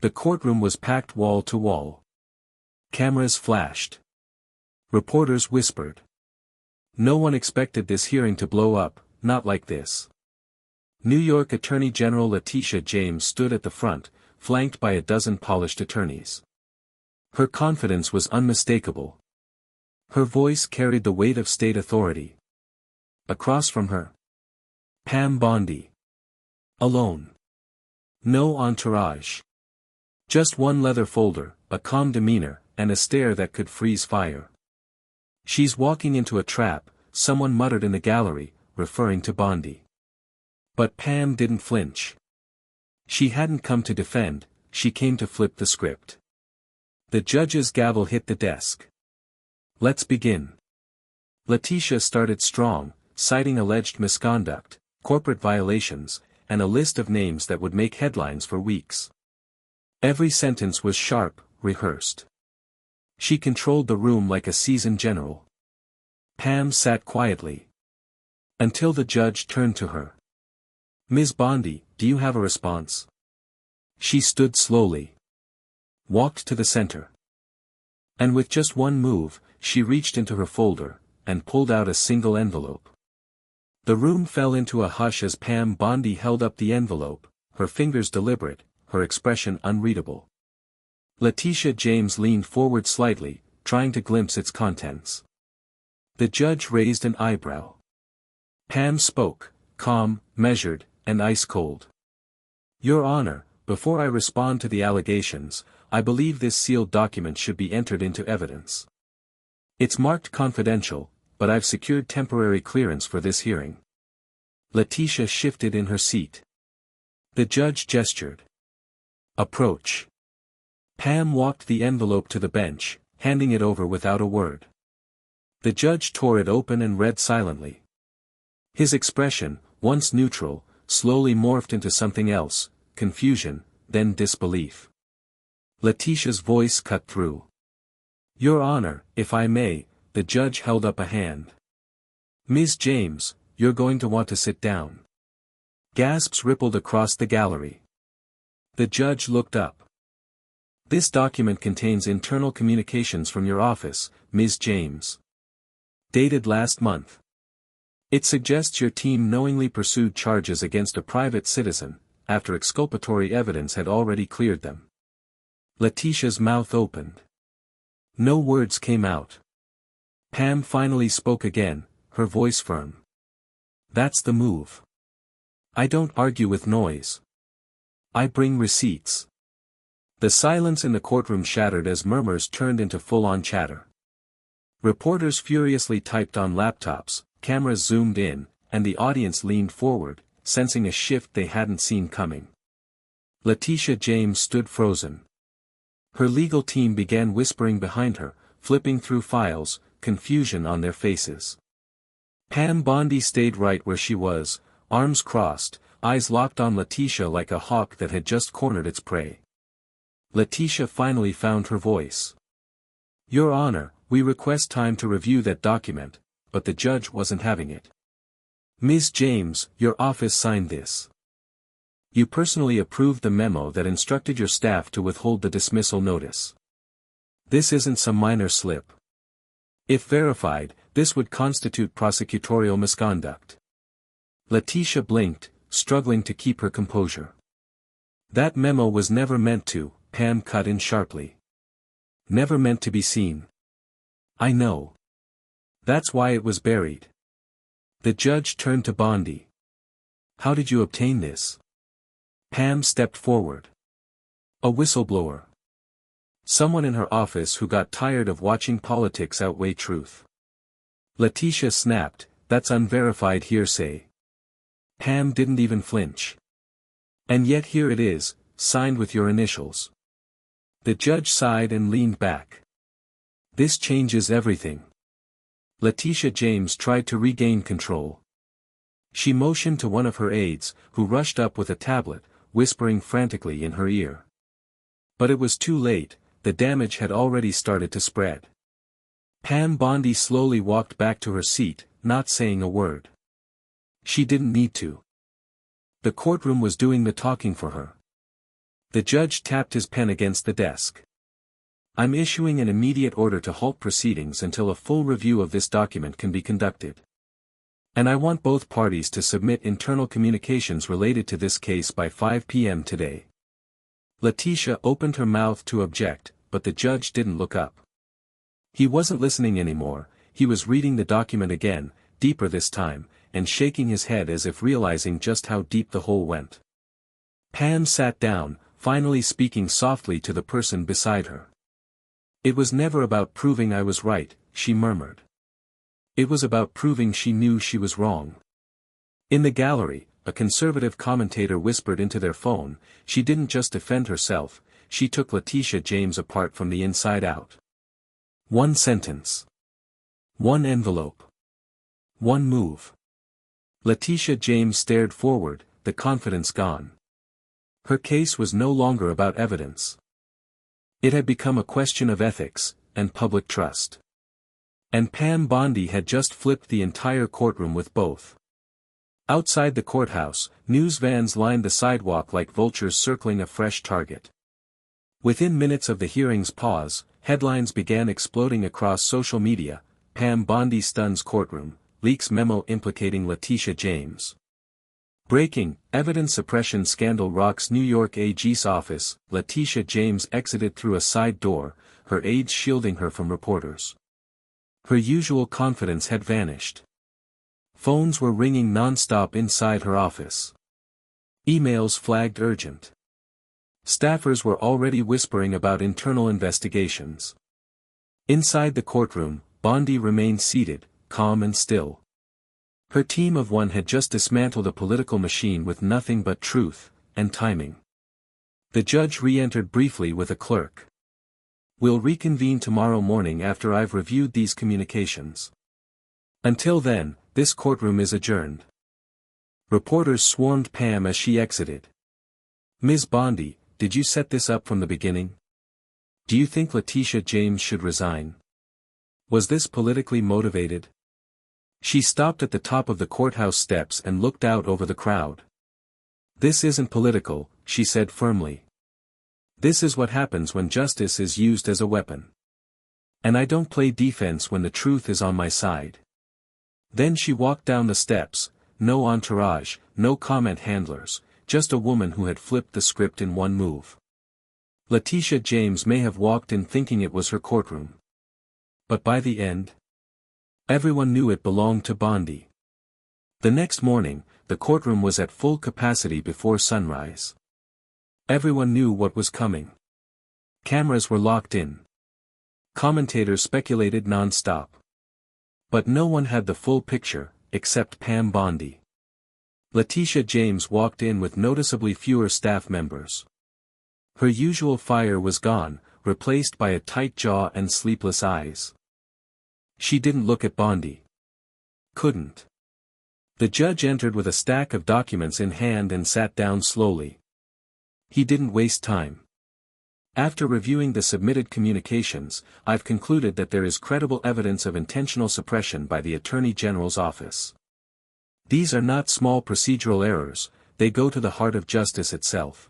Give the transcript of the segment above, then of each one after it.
The courtroom was packed wall to wall. Cameras flashed. Reporters whispered. No one expected this hearing to blow up, not like this. New York Attorney General Letitia James stood at the front, flanked by a dozen polished attorneys. Her confidence was unmistakable. Her voice carried the weight of state authority. Across from her, Pam Bondi. Alone. No entourage. Just one leather folder, a calm demeanor, and a stare that could freeze fire. She's walking into a trap, someone muttered in the gallery, referring to Bondi. But Pam didn't flinch. She hadn't come to defend, she came to flip the script. The judge's gavel hit the desk. Let's begin. Letitia started strong, citing alleged misconduct, corporate violations, and a list of names that would make headlines for weeks. Every sentence was sharp, rehearsed. She controlled the room like a seasoned general. Pam sat quietly. Until the judge turned to her. Ms. Bondi, do you have a response? She stood slowly. Walked to the center. And with just one move, she reached into her folder, and pulled out a single envelope. The room fell into a hush as Pam Bondi held up the envelope, her fingers deliberate, her expression unreadable. Letitia James leaned forward slightly, trying to glimpse its contents. The judge raised an eyebrow. Pam spoke, calm, measured, and ice-cold. Your Honor, before I respond to the allegations, I believe this sealed document should be entered into evidence. It's marked confidential, but I've secured temporary clearance for this hearing. Letitia shifted in her seat. The judge gestured. Approach. Pam walked the envelope to the bench, handing it over without a word. The judge tore it open and read silently. His expression, once neutral, slowly morphed into something else, confusion, then disbelief. Letitia's voice cut through. Your Honor, if I may, the judge held up a hand. Ms. James, you're going to want to sit down. Gasps rippled across the gallery. The judge looked up. This document contains internal communications from your office, Ms. James. Dated last month. It suggests your team knowingly pursued charges against a private citizen, after exculpatory evidence had already cleared them. Letitia's mouth opened. No words came out. Pam finally spoke again, her voice firm. That's the move. I don't argue with noise. I bring receipts. The silence in the courtroom shattered as murmurs turned into full-on chatter. Reporters furiously typed on laptops, cameras zoomed in, and the audience leaned forward, sensing a shift they hadn't seen coming. Letitia James stood frozen. Her legal team began whispering behind her, flipping through files, confusion on their faces. Pam Bondi stayed right where she was, arms crossed, eyes locked on Letitia like a hawk that had just cornered its prey. Letitia finally found her voice. Your Honor, we request time to review that document, but the judge wasn't having it. Ms. James, your office signed this. You personally approved the memo that instructed your staff to withhold the dismissal notice. This isn't some minor slip. If verified, this would constitute prosecutorial misconduct. Letitia blinked, struggling to keep her composure. That memo was never meant to, Pam cut in sharply. Never meant to be seen. I know. That's why it was buried. The judge turned to Bondi. How did you obtain this? Pam stepped forward. A whistleblower. Someone in her office who got tired of watching politics outweigh truth. Letitia snapped, that's unverified hearsay. Pam didn't even flinch. And yet here it is, signed with your initials. The judge sighed and leaned back. This changes everything. Letitia James tried to regain control. She motioned to one of her aides, who rushed up with a tablet, whispering frantically in her ear. But it was too late, the damage had already started to spread. Pam Bondi slowly walked back to her seat, not saying a word. She didn't need to. The courtroom was doing the talking for her. The judge tapped his pen against the desk. I'm issuing an immediate order to halt proceedings until a full review of this document can be conducted. And I want both parties to submit internal communications related to this case by 5 p.m. today. Letitia opened her mouth to object, but the judge didn't look up. He wasn't listening anymore, he was reading the document again, deeper this time, and shaking his head as if realizing just how deep the hole went. Pam sat down, finally speaking softly to the person beside her. It was never about proving I was right, she murmured. It was about proving she knew she was wrong. In the gallery, a conservative commentator whispered into their phone, she didn't just defend herself, she took Letitia James apart from the inside out. One sentence. One envelope. One move. Letitia James stared forward, the confidence gone. Her case was no longer about evidence. It had become a question of ethics, and public trust. And Pam Bondi had just flipped the entire courtroom with both. Outside the courthouse, news vans lined the sidewalk like vultures circling a fresh target. Within minutes of the hearing's pause, headlines began exploding across social media: Pam Bondi stuns courtroom, leaks memo implicating Letitia James. Breaking, evidence suppression scandal rocks New York AG's office, Letitia James exited through a side door, her aides shielding her from reporters. Her usual confidence had vanished. Phones were ringing non-stop inside her office. Emails flagged urgent. Staffers were already whispering about internal investigations. Inside the courtroom, Bondi remained seated, calm and still. Her team of one had just dismantled a political machine with nothing but truth and timing. The judge re-entered briefly with a clerk. We'll reconvene tomorrow morning after I've reviewed these communications. Until then, this courtroom is adjourned. Reporters swarmed Pam as she exited. Ms. Bondi, did you set this up from the beginning? Do you think Letitia James should resign? Was this politically motivated? She stopped at the top of the courthouse steps and looked out over the crowd. This isn't political, she said firmly. This is what happens when justice is used as a weapon. And I don't play defense when the truth is on my side. Then she walked down the steps, no entourage, no comment handlers, just a woman who had flipped the script in one move. Letitia James may have walked in thinking it was her courtroom. But by the end, everyone knew it belonged to Bondi. The next morning, the courtroom was at full capacity before sunrise. Everyone knew what was coming. Cameras were locked in. Commentators speculated non-stop. But no one had the full picture, except Pam Bondi. Letitia James walked in with noticeably fewer staff members. Her usual fire was gone, replaced by a tight jaw and sleepless eyes. She didn't look at Bondi. Couldn't. The judge entered with a stack of documents in hand and sat down slowly. He didn't waste time. After reviewing the submitted communications, I've concluded that there is credible evidence of intentional suppression by the Attorney General's office. These are not small procedural errors, they go to the heart of justice itself.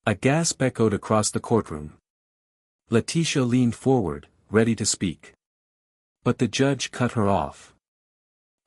A gasp echoed across the courtroom. Letitia leaned forward, ready to speak. But the judge cut her off.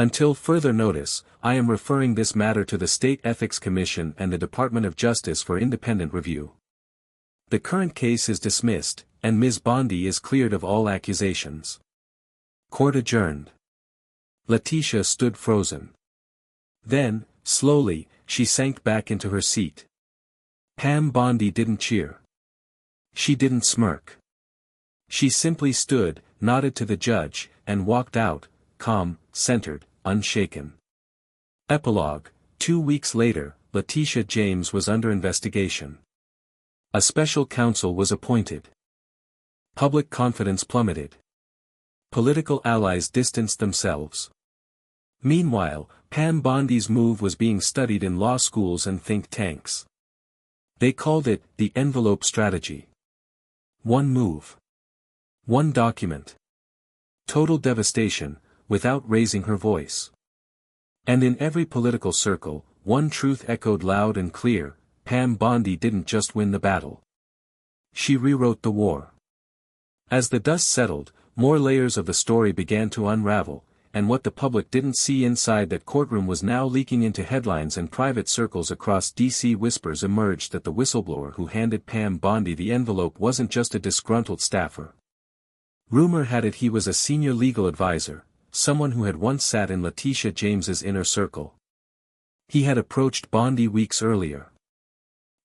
Until further notice, I am referring this matter to the State Ethics Commission and the Department of Justice for independent review. The current case is dismissed, and Ms. Bondi is cleared of all accusations. Court adjourned. Letitia stood frozen. Then, slowly, she sank back into her seat. Pam Bondi didn't cheer. She didn't smirk. She simply stood, nodded to the judge, and walked out, calm, centered, unshaken. Epilogue: 2 weeks later, Letitia James was under investigation. A special counsel was appointed. Public confidence plummeted. Political allies distanced themselves. Meanwhile, Pam Bondi's move was being studied in law schools and think tanks. They called it the envelope strategy. One move. One document. Total devastation, without raising her voice. And in every political circle, one truth echoed loud and clear: Pam Bondi didn't just win the battle. She rewrote the war. As the dust settled, more layers of the story began to unravel, and what the public didn't see inside that courtroom was now leaking into headlines and private circles across D.C. Whispers emerged that the whistleblower who handed Pam Bondi the envelope wasn't just a disgruntled staffer. Rumor had it he was a senior legal advisor, someone who had once sat in Letitia James's inner circle. He had approached Bondi weeks earlier.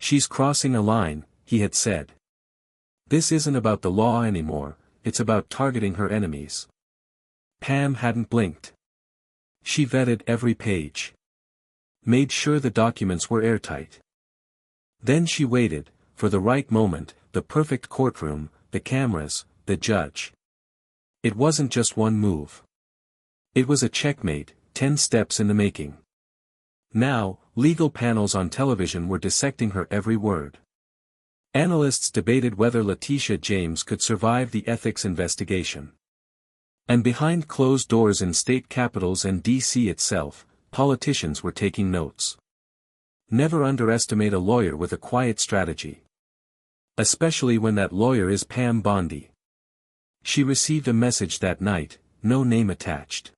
"She's crossing a line," he had said. "This isn't about the law anymore, it's about targeting her enemies." Pam hadn't blinked. She vetted every page. Made sure the documents were airtight. Then she waited, for the right moment, the perfect courtroom, the cameras, the judge. It wasn't just one move. It was a checkmate, 10 steps in the making. Now, legal panels on television were dissecting her every word. Analysts debated whether Letitia James could survive the ethics investigation. And behind closed doors in state capitals and D.C. itself, politicians were taking notes. Never underestimate a lawyer with a quiet strategy. Especially when that lawyer is Pam Bondi. She received a message that night, no name attached.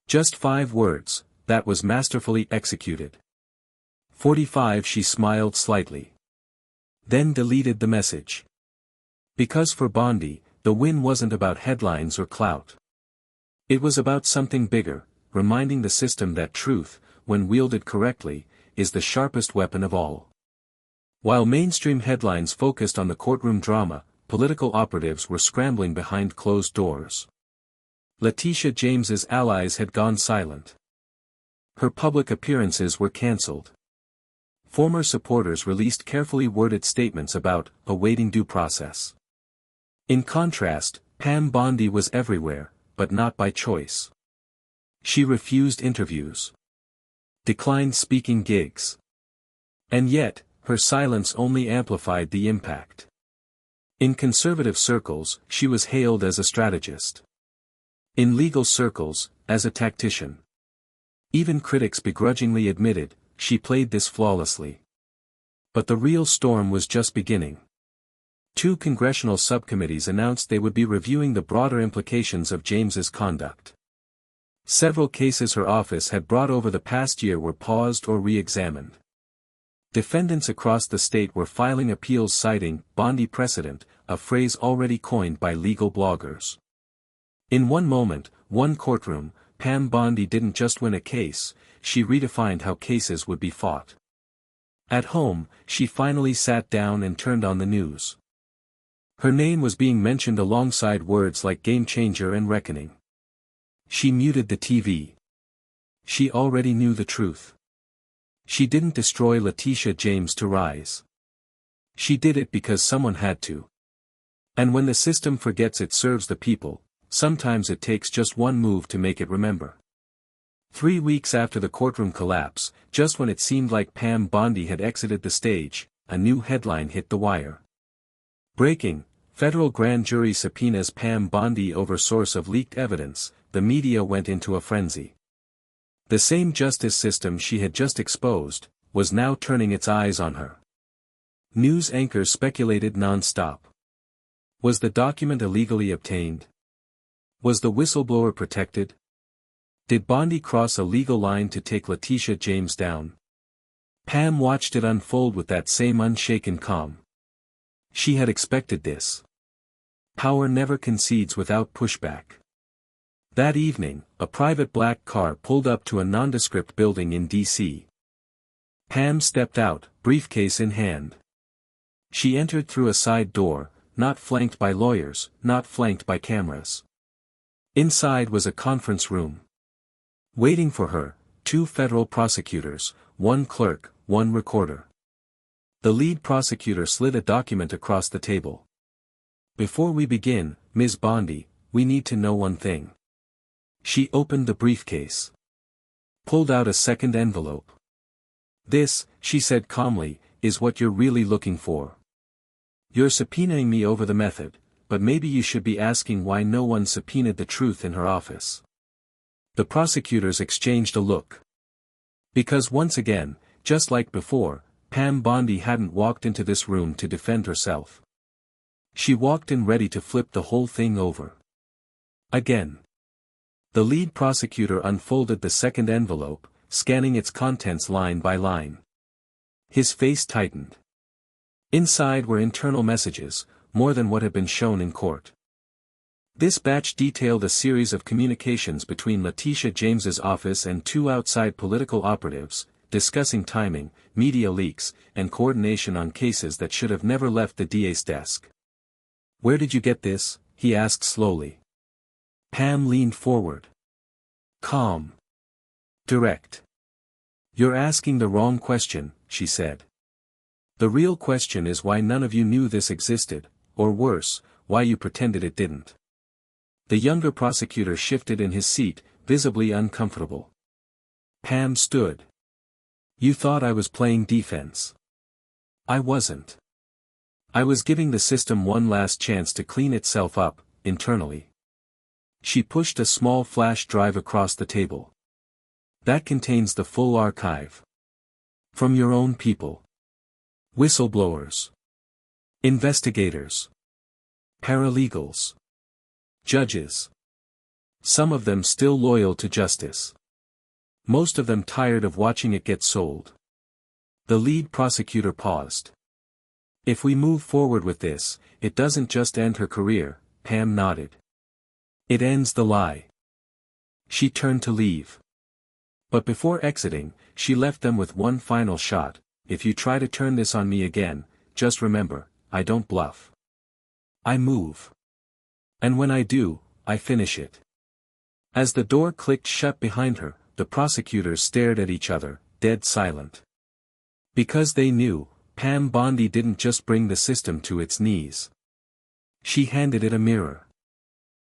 Just 5 words, that was masterfully executed. 45. She smiled slightly. Then deleted the message. Because for Bondi, the win wasn't about headlines or clout. It was about something bigger, reminding the system that truth, when wielded correctly, is the sharpest weapon of all. While mainstream headlines focused on the courtroom drama, political operatives were scrambling behind closed doors. Letitia James's allies had gone silent. Her public appearances were cancelled. Former supporters released carefully worded statements about awaiting due process. In contrast, Pam Bondi was everywhere, but not by choice. She refused interviews. Declined speaking gigs. And yet, her silence only amplified the impact. In conservative circles, she was hailed as a strategist. In legal circles, as a tactician. Even critics begrudgingly admitted, she played this flawlessly. But the real storm was just beginning. 2 congressional subcommittees announced they would be reviewing the broader implications of James's conduct. Several cases her office had brought over the past year were paused or re-examined. Defendants across the state were filing appeals citing Bondi precedent, a phrase already coined by legal bloggers. In one moment, one courtroom, Pam Bondi didn't just win a case, she redefined how cases would be fought. At home, she finally sat down and turned on the news. Her name was being mentioned alongside words like game changer and reckoning. She muted the TV. She already knew the truth. She didn't destroy Letitia James to rise. She did it because someone had to. And when the system forgets it serves the people, sometimes it takes just one move to make it remember. 3 weeks after the courtroom collapse, just when it seemed like Pam Bondi had exited the stage, a new headline hit the wire. Breaking, federal grand jury subpoenas Pam Bondi over source of leaked evidence, the media went into a frenzy. The same justice system she had just exposed, was now turning its eyes on her. News anchors speculated non-stop. Was the document illegally obtained? Was the whistleblower protected? Did Bondi cross a legal line to take Letitia James down? Pam watched it unfold with that same unshaken calm. She had expected this. Power never concedes without pushback. That evening, a private black car pulled up to a nondescript building in D.C. Pam stepped out, briefcase in hand. She entered through a side door, not flanked by lawyers, not flanked by cameras. Inside was a conference room. Waiting for her, 2 federal prosecutors, 1 clerk, 1 recorder. The lead prosecutor slid a document across the table. "Before we begin, Ms. Bondi, we need to know one thing." She opened the briefcase. Pulled out a second envelope. "This," she said calmly, "is what you're really looking for. You're subpoenaing me over the method, but maybe you should be asking why no one subpoenaed the truth in her office." The prosecutors exchanged a look. Because once again, just like before, Pam Bondi hadn't walked into this room to defend herself. She walked in ready to flip the whole thing over. Again. The lead prosecutor unfolded the second envelope, scanning its contents line by line. His face tightened. Inside were internal messages, more than what had been shown in court. This batch detailed a series of communications between Letitia James's office and two outside political operatives, discussing timing, media leaks, and coordination on cases that should have never left the DA's desk. "Where did you get this?" he asked slowly. Pam leaned forward. Calm. Direct. "You're asking the wrong question," she said. "The real question is why none of you knew this existed, or worse, why you pretended it didn't." The younger prosecutor shifted in his seat, visibly uncomfortable. Pam stood. "You thought I was playing defense. I wasn't. I was giving the system one last chance to clean itself up, internally." She pushed a small flash drive across the table. "That contains the full archive. From your own people. Whistleblowers. Investigators. Paralegals. Judges. Some of them still loyal to justice. Most of them tired of watching it get sold." The lead prosecutor paused. "If we move forward with this, it doesn't just end her career," Pam nodded. "It ends the lie." She turned to leave. But before exiting, she left them with one final shot: "If you try to turn this on me again, just remember, I don't bluff. I move. And when I do, I finish it." As the door clicked shut behind her, the prosecutors stared at each other, dead silent. Because they knew, Pam Bondi didn't just bring the system to its knees. She handed it a mirror.